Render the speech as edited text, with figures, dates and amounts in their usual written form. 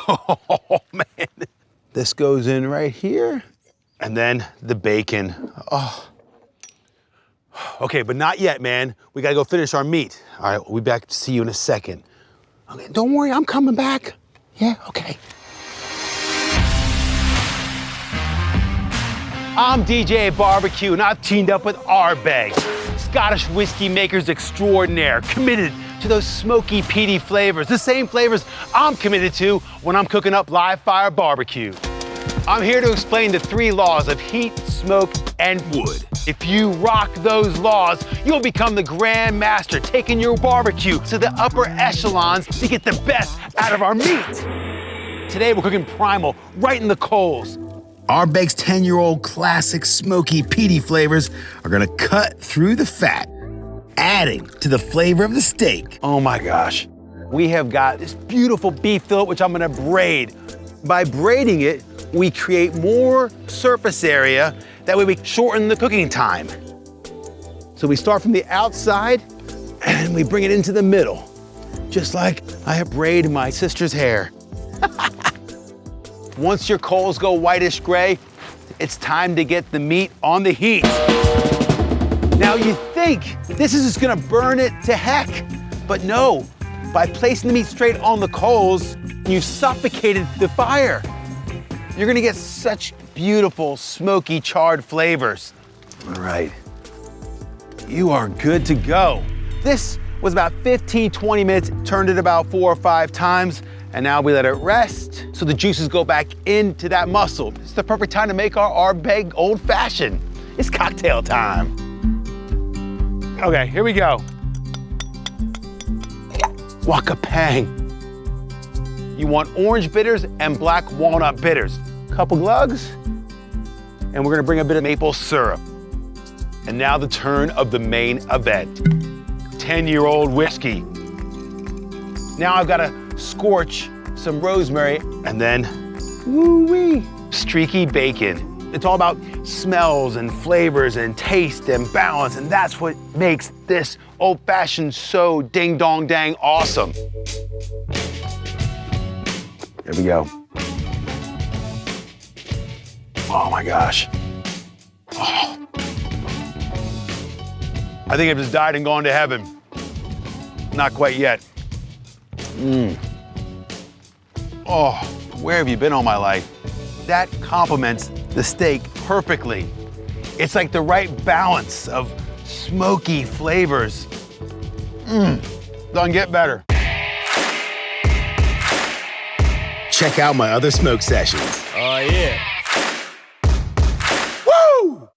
Oh, man. This goes in right here. And then the bacon. Oh. Okay, but not yet, man. We gotta go finish our meat. All right, we'll be back to see you in a second. Okay, don't worry, I'm coming back. Yeah, okay. I'm DJ BBQ, and I've teamed up with Ardbeg, Scottish whiskey makers extraordinaire, committed to those smoky, peaty flavors, the same flavors I'm committed to when I'm cooking up live fire barbecue. I'm here to explain the 3 laws of heat, smoke, and wood. If you rock those laws, you'll become the grand master, taking your barbecue to the upper echelons to get the best out of our meat. Today, we're cooking primal, right in the coals. Ardbeg's 10-year-old classic smoky, peaty flavors are gonna cut through the fat, adding to the flavor of the steak. Oh my gosh. We have got this beautiful beef fillet, which I'm gonna braid. By braiding it, we create more surface area. That way we shorten the cooking time. So we start from the outside and we bring it into the middle, just like I have braided my sister's hair. Once your coals go whitish gray, it's time to get the meat on the heat. Now you think this is just gonna burn it to heck, but no. By placing the meat straight on the coals, you've suffocated the fire. You're gonna get such beautiful, smoky, charred flavors. All right, you are good to go. This was about 15, 20 minutes, turned it about 4 or 5 times, and now we let it rest so the juices go back into that muscle. It's the perfect time to make our Ardbeg Old Fashioned. It's cocktail time. Okay, here we go. Wakapang. You want orange bitters and black walnut bitters. Couple glugs, and we're gonna bring a bit of maple syrup. And now the turn of the main event. 10-year-old whiskey. Now I've gotta scorch some rosemary and then, woo-wee, streaky bacon. It's all about smells and flavors and taste and balance, and that's what makes this old-fashioned so ding-dong-dang awesome. There we go. Oh my gosh. Oh. I think I've just died and gone to heaven. Not quite yet. Oh, where have you been all my life? That complements the steak perfectly. It's like the right balance of smoky flavors. Doesn't get better. Check out my other smoke sessions. Oh yeah.